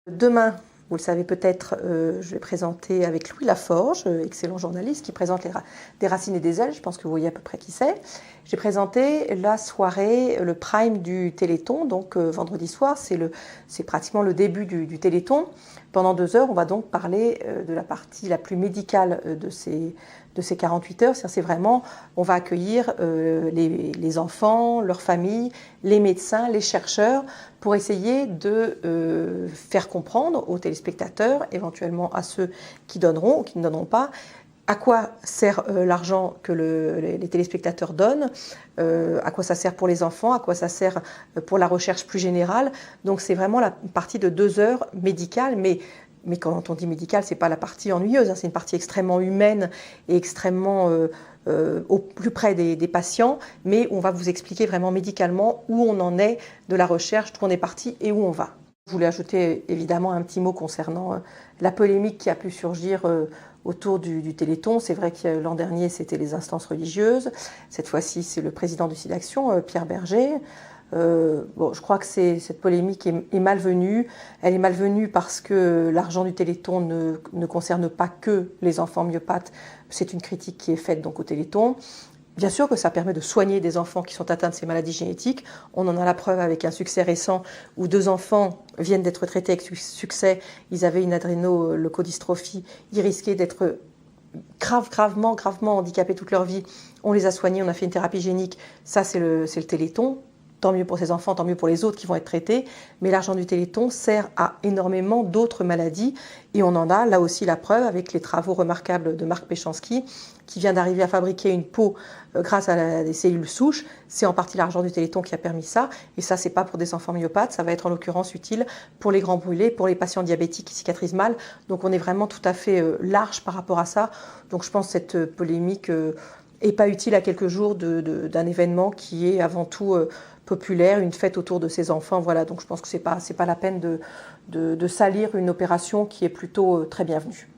Demain, vous le savez peut-être, je vais présenter avec Louis Laforge, excellent journaliste, qui présente Des Racines et des Ailes, je pense que vous voyez à peu près qui c'est. J'ai présenté la soirée, le prime du Téléthon, donc vendredi soir, c'est pratiquement le début du Téléthon. Pendant 2 heures, on va donc parler de la partie la plus médicale de ces 48 heures. C'est vraiment, on va accueillir les enfants, leurs familles, les médecins, les chercheurs, pour essayer de faire comprendre aux téléspectateurs, éventuellement à ceux qui donneront ou qui ne donneront pas, à quoi sert l'argent que les téléspectateurs donnent, à quoi ça sert pour les enfants, à quoi ça sert pour la recherche plus générale. Donc c'est vraiment la partie de 2 heures médicale, mais quand on dit médicale, ce n'est pas la partie ennuyeuse, hein, c'est une partie extrêmement humaine et extrêmement au plus près des patients, mais on va vous expliquer vraiment médicalement où on en est de la recherche, d'où on est parti et où on va. Je voulais ajouter évidemment un petit mot concernant la polémique qui a pu surgir autour du Téléthon. C'est vrai que l'an dernier, c'était les instances religieuses. Cette fois-ci, c'est le président du SIDAction, Pierre Berger. Bon, je crois que cette polémique est malvenue. Elle est malvenue parce que l'argent du Téléthon ne concerne pas que les enfants myopathes. C'est une critique qui est faite donc au Téléthon. Bien sûr que ça permet de soigner des enfants qui sont atteints de ces maladies génétiques. On en a la preuve avec un succès récent où 2 enfants viennent d'être traités avec succès. Ils avaient une adrénoleucodystrophie. Ils risquaient d'être gravement handicapés toute leur vie. On les a soignés, on a fait une thérapie génique. Ça, c'est le Téléthon. Tant mieux pour ces enfants, tant mieux pour les autres qui vont être traités. Mais l'argent du Téléthon sert à énormément d'autres maladies. Et on en a là aussi la preuve avec les travaux remarquables de Marc Péchanski, qui vient d'arriver à fabriquer une peau grâce à des cellules souches. C'est en partie l'argent du Téléthon qui a permis ça. Et ça, c'est pas pour des enfants myopathes. Ça va être en l'occurrence utile pour les grands brûlés, pour les patients diabétiques qui cicatrisent mal. Donc on est vraiment tout à fait large par rapport à ça. Donc je pense que cette polémique est pas utile à quelques jours d'un événement qui est avant tout populaire, une fête autour de ses enfants. Voilà, donc je pense que c'est pas la peine de salir une opération qui est plutôt très bienvenue.